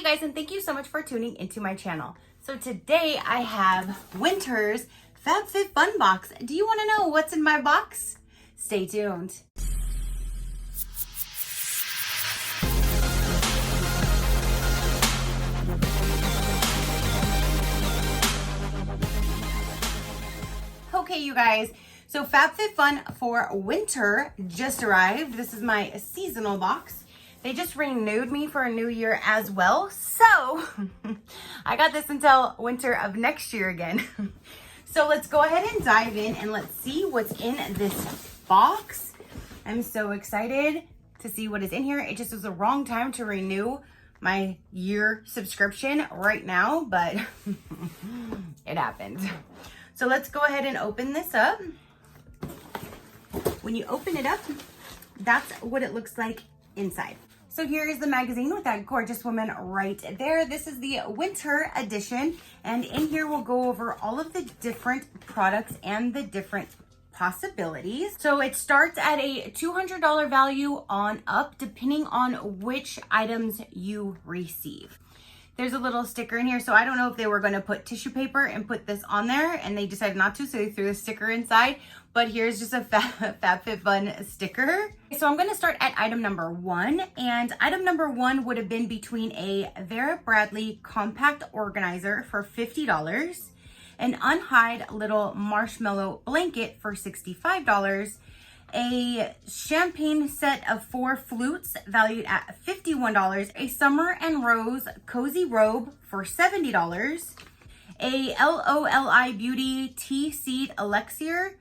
you guys, and thank you so much for tuning into my channel. So today I have winter's FabFitFun box. Do you want to know what's in my box? Stay tuned. Okay, you guys, so FabFitFun for winter just arrived. This is my seasonal box. They just renewed me for a new year as well. So I got this until winter of next year again. So let's go ahead and dive in and let's see what's in this box. I'm so excited to see what is in here. It just was the wrong time to renew my year subscription right now, but it happened. So let's go ahead and open this up. When you open it up, that's what it looks like inside. So here is the magazine with that gorgeous woman right there. This is the winter edition, and in here we'll go over all of the different products and the different possibilities. So it starts at a $200 value on up, depending on which items you receive. There's a little sticker in here, so I don't know if they were going to put tissue paper and put this on there, and they decided not to, so they threw a sticker inside. But here's just a FabFitFun sticker. So I'm going to start at item number 1, and item number 1 would have been between a Vera Bradley compact organizer for $50, an unhide little marshmallow blanket for $65, a champagne set of 4 flutes valued at $51, a Summer and Rose cozy robe for $70, a LOLI Beauty Tea Seed Elixir,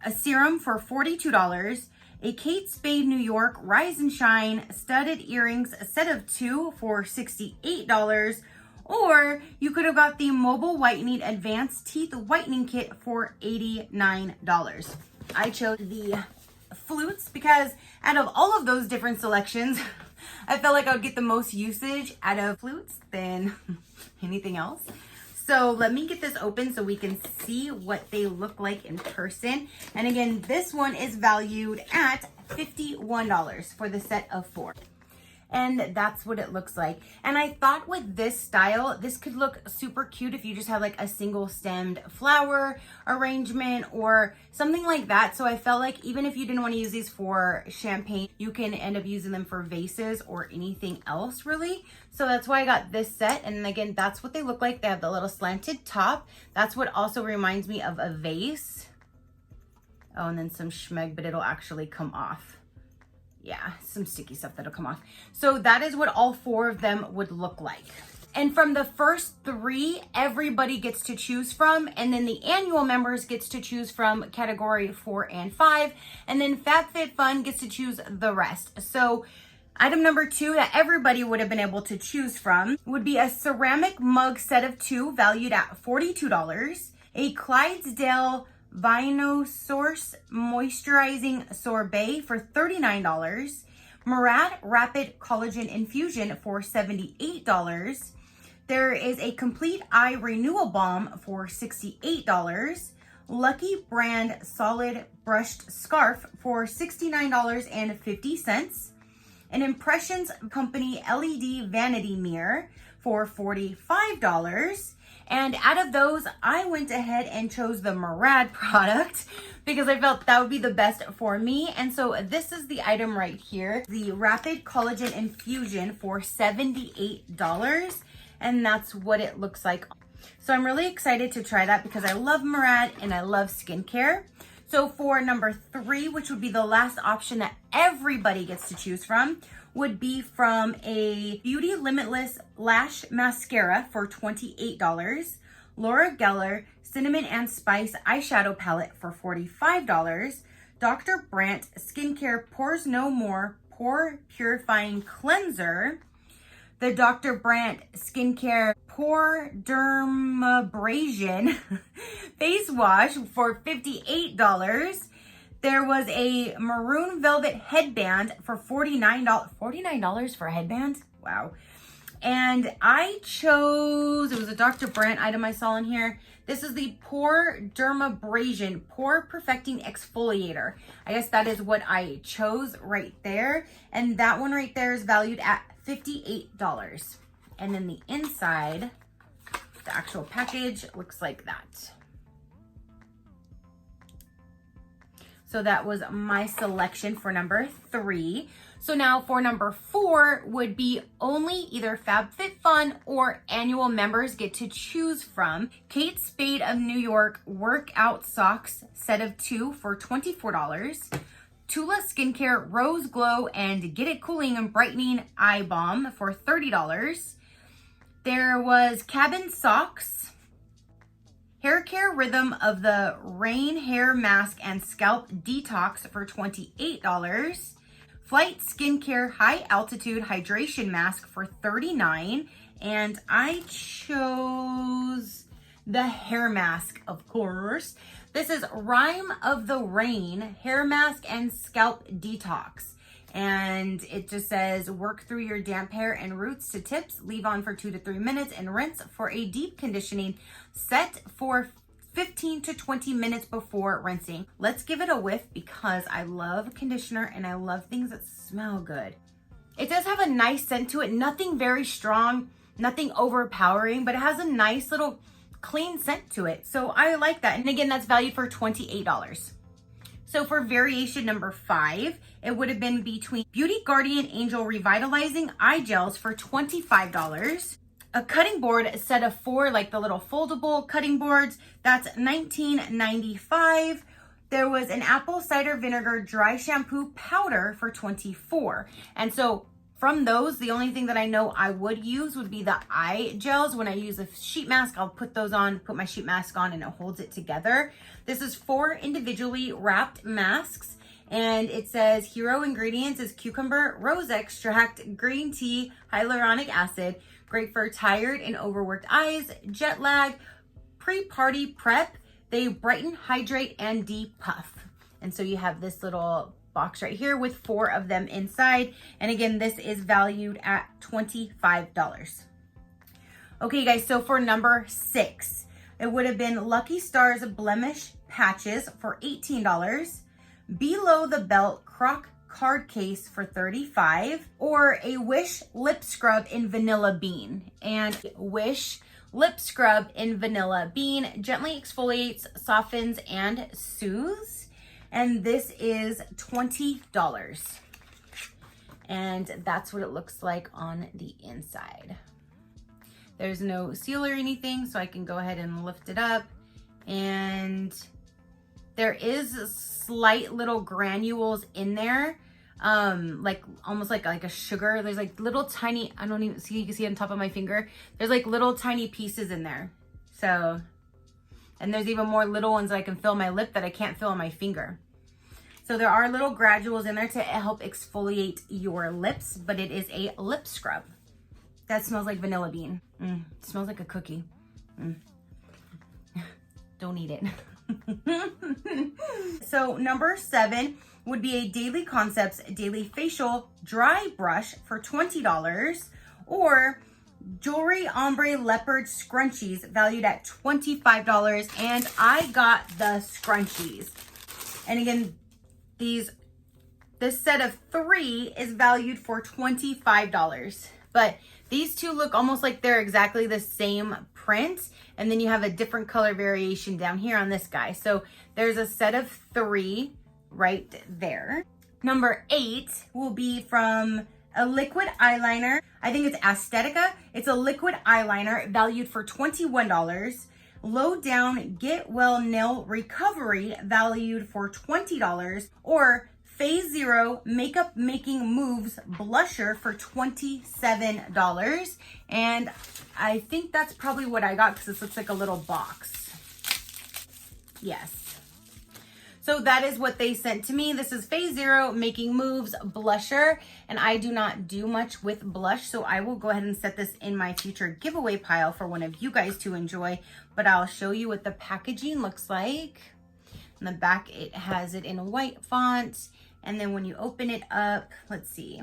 a serum for $42, a Kate Spade New York Rise and Shine studded earrings, a set of 2 for $68, or you could have got the Mobile Whitening Advanced Teeth Whitening Kit for $89. I chose the flutes because out of all of those different selections, I felt like I would get the most usage out of flutes than anything else. So let me get this open so we can see what they look like in person. And again, this one is valued at $51 for the set of 4. And that's what it looks like. And I thought with this style, this could look super cute if you just have like a single stemmed flower arrangement or something like that. So I felt like even if you didn't want to use these for champagne, you can end up using them for vases or anything else really. So that's why I got this set. And again, that's what they look like. They have the little slanted top. That's what also reminds me of a vase. Oh, and then some schmeg, but it'll actually come off. Yeah, some sticky stuff that'll come off. So that is what all 4 of them would look like. And from the first 3, everybody gets to choose from. And then the annual members gets to choose from category 4 and 5. And then FabFitFun gets to choose the rest. So item number 2 that everybody would have been able to choose from would be a ceramic mug set of 2 valued at $42. A Clydesdale Vinosource Moisturizing Sorbet for $39, Murad Rapid Collagen Infusion for $78, there is a Complete Eye Renewal Balm for $68, Lucky Brand Solid Brushed Scarf for $69.50, an Impressions Company LED Vanity Mirror for $45, and out of those, I went ahead and chose the Murad product because I felt that would be the best for me. And so this is the item right here, the Rapid Collagen Infusion for $78. And that's what it looks like. So I'm really excited to try that because I love Murad and I love skincare. So for number 3, which would be the last option that everybody gets to choose from, would be from a Beauty Limitless Lash Mascara for $28, Laura Geller Cinnamon and Spice Eyeshadow Palette for $45, Dr. Brandt Skincare Pores No More Pore Purifying Cleanser, the Dr. Brandt Skincare Pore Dermabrasion Face Wash for $58, there was a maroon velvet headband for $49. $49 for a headband? Wow. And I chose, it was a Dr. Brandt item I saw in here. This is the Pore Dermabrasion Pore Perfecting Exfoliator. I guess that is what I chose right there. And that one right there is valued at $58. And then the inside, the actual package looks like that. So that was my selection for number 3. So now for number 4 would be only either FabFitFun or annual members get to choose from. Kate Spade of New York workout socks set of 2 for $24. Tula Skincare Rose Glow and Get It Cooling and Brightening Eye Balm for $30. There was Cabin Socks, Hair Care Rhythm of the Rain Hair Mask and Scalp Detox for $28. Flight Skincare High Altitude Hydration Mask for $39. And I chose the hair mask, of course. This is Rhyme of the Rain Hair Mask and Scalp Detox. And it just says, work through your damp hair and roots to tips, leave on for 2 to 3 minutes and rinse for a deep conditioning, set for 15 to 20 minutes before rinsing. Let's give it a whiff because I love conditioner and I love things that smell good. It does have a nice scent to it, nothing very strong, nothing overpowering, but it has a nice little clean scent to it. So I like that. And again, that's valued for $28. So for variation number 5, it would have been between Beauty Guardian Angel Revitalizing Eye Gels for $25. A cutting board set of 4, like the little foldable cutting boards, that's $19.95. There was an apple cider vinegar dry shampoo powder for $24. And so from those, the only thing that I know I would use would be the eye gels. When I use a sheet mask, I'll put those on, put my sheet mask on, and it holds it together. This is 4 individually wrapped masks, and it says hero ingredients is cucumber, rose extract, green tea, hyaluronic acid, great for tired and overworked eyes, jet lag, pre-party prep. They brighten, hydrate, and depuff. And so you have this little box right here with 4 of them inside. And again, this is valued at $25. Okay, guys, so for number 6, it would have been Lucky Stars Blemish Patches for $18, Below the Belt Croc Card Case for $35, or a Wish Lip Scrub in Vanilla Bean. And Wish Lip Scrub in Vanilla Bean gently exfoliates, softens, and soothes. And this is $20. And that's what it looks like on the inside. There's no seal or anything, so I can go ahead and lift it up. And there is slight little granules in there, like almost like a sugar. There's like little tiny, I don't even see, you can see on top of my finger, there's like little tiny pieces in there. So, and there's even more little ones that I can feel my lip that I can't feel on my finger. So there are little granules in there to help exfoliate your lips, but it is a lip scrub. That smells like vanilla bean. It smells like a cookie. Don't eat it. So number 7 would be a Daily Concepts Daily Facial Dry Brush for $20, or Jewelry Ombre Leopard Scrunchies valued at $25. And I got the scrunchies. And again, this set of 3 is valued for $25. But these two look almost like they're exactly the same print. And then you have a different color variation down here on this guy. So there's a set of 3 right there. Number 8 will be from a liquid eyeliner. I think it's Aesthetica. It's a liquid eyeliner valued for $21. Low Down Get Well Nail Recovery valued for $20, or Phase Zero Makeup Making Moves Blusher for $27. And I think that's probably what I got because this looks like a little box. Yes. So that is what they sent to me. This is Phase Zero Making Moves Blusher, and I do not do much with blush, so I will go ahead and set this in my future giveaway pile for one of you guys to enjoy, but I'll show you what the packaging looks like. In the back, it has it in a white font, and then when you open it up, let's see.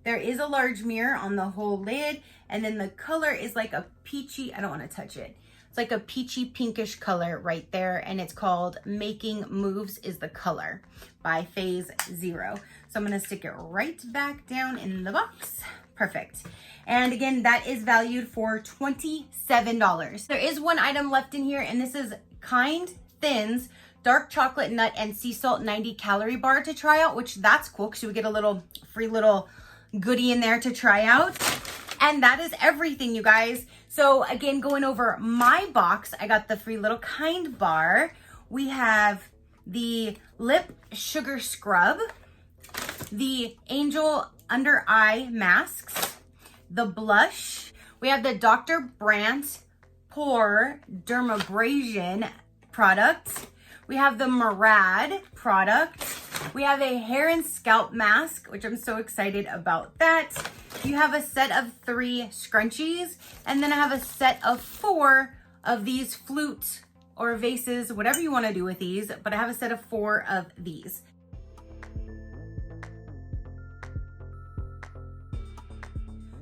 There is a large mirror on the whole lid, and then the color is like a peachy, I don't want to touch it. It's like a peachy pinkish color right there, and it's called Making Moves is the color by Phase Zero. So I'm going to stick it right back down in the box, Perfect. And again, that is valued for $27. There is one item left in here, and this is Kind Thins dark chocolate nut and sea salt 90 calorie bar to try out, which that's cool because you would get a little free little goodie in there to try out. And that is everything, you guys. So again, going over my box, I got the free little Kind bar. We have the lip sugar scrub, the angel under eye masks, the blush. We have the Dr. Brandt Pore Dermabrasion product. We have the Murad product. We have a hair and scalp mask, which I'm so excited about that. You have a set of 3 scrunchies, and then I have a set of 4 of these flute or vases, whatever you want to do with these, but I have a set of 4 of these.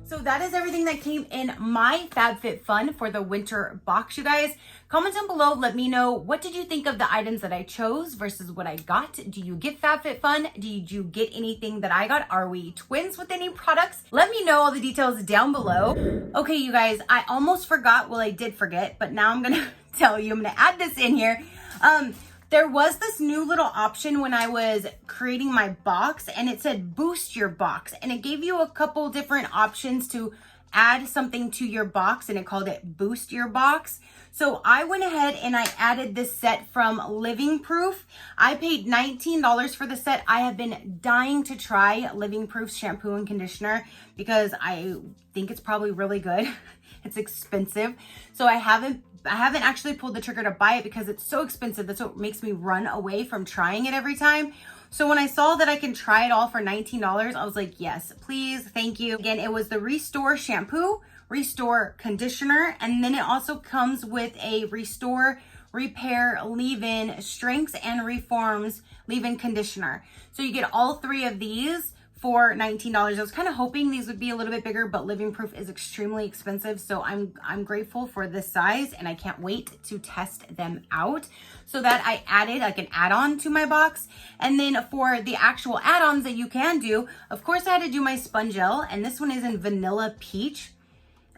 So that is everything that came in my FabFitFun for the winter box, you guys. Comment down below, let me know, what did you think of the items that I chose versus what I got? Do you get FabFitFun? Did you get anything that I got? Are we twins with any products? Let me know all the details down below. Okay, you guys, I almost forgot, well, I did forget, but now I'm gonna tell you, I'm gonna add this in here. There was this new little option when I was creating my box, and it said boost your box, and it gave you a couple different options to add something to your box, and it called it boost your box. So I went ahead and I added this set from Living Proof. I paid $19 for the set. I have been dying to try Living Proof's shampoo and conditioner because I think it's probably really good. It's expensive. So I haven't actually pulled the trigger to buy it because it's so expensive. That's what makes me run away from trying it every time. So when I saw that I can try it all for $19, I was like, yes, please, thank you. Again, it was the Restore shampoo, Restore conditioner, and then it also comes with a Restore, Repair, Leave-In, Strengths, and Reforms Leave-In conditioner. So you get all 3 of these for $19. I was kind of hoping these would be a little bit bigger, but Living Proof is extremely expensive. So I'm grateful for this size, and I can't wait to test them out. So that I added like an add-on to my box. And then for the actual add-ons that you can do, of course I had to do my sponge gel, and this one is in Vanilla Peach.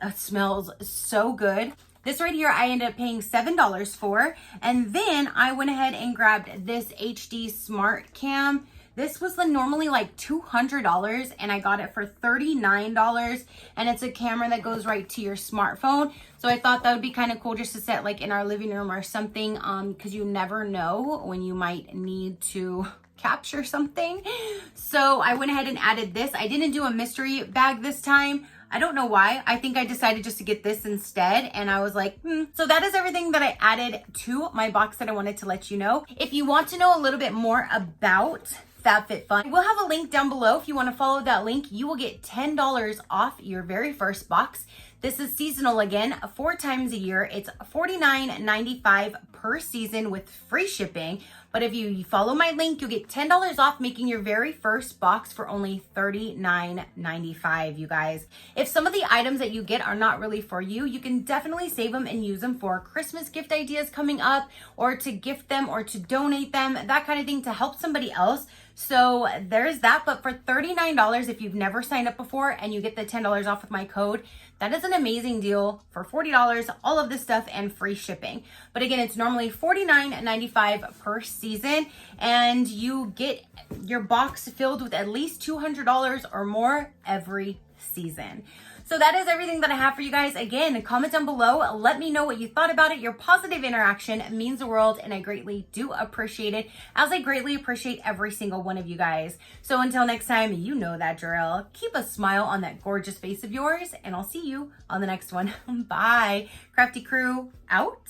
It smells so good. This right here, I ended up paying $7 for. And then I went ahead and grabbed this HD Smart Cam. This was normally like $200, and I got it for $39, and it's a camera that goes right to your smartphone. So I thought that would be kind of cool just to set like in our living room or something, because you never know when you might need to capture something. So I went ahead and added this. I didn't do a mystery bag this time. I don't know why. I think I decided just to get this instead, and I was like, So that is everything that I added to my box that I wanted to let you know. If you want to know a little bit more about FabFitFun, we'll have a link down below. If you want to follow that link, you will get $10 off your very first box. This is seasonal again, 4 times a year. It's $49.95 per season with free shipping. But if you follow my link, you'll get $10 off, making your very first box for only $39.95, you guys. If some of the items that you get are not really for you, you can definitely save them and use them for Christmas gift ideas coming up, or to gift them or to donate them, that kind of thing, to help somebody else. So there's that. But for $39, if you've never signed up before and you get the $10 off with my code, that is an amazing deal for $40, all of this stuff and free shipping. But again, it's normally $49.95 per season, and you get your box filled with at least $200 or more every season. So that is everything that I have for you guys. Again, comment down below. Let me know what you thought about it. Your positive interaction means the world, and I greatly do appreciate it, as I greatly appreciate every single one of you guys. So until next time, you know that drill. Keep a smile on that gorgeous face of yours, and I'll see you on the next one. Bye. Crafty crew, out.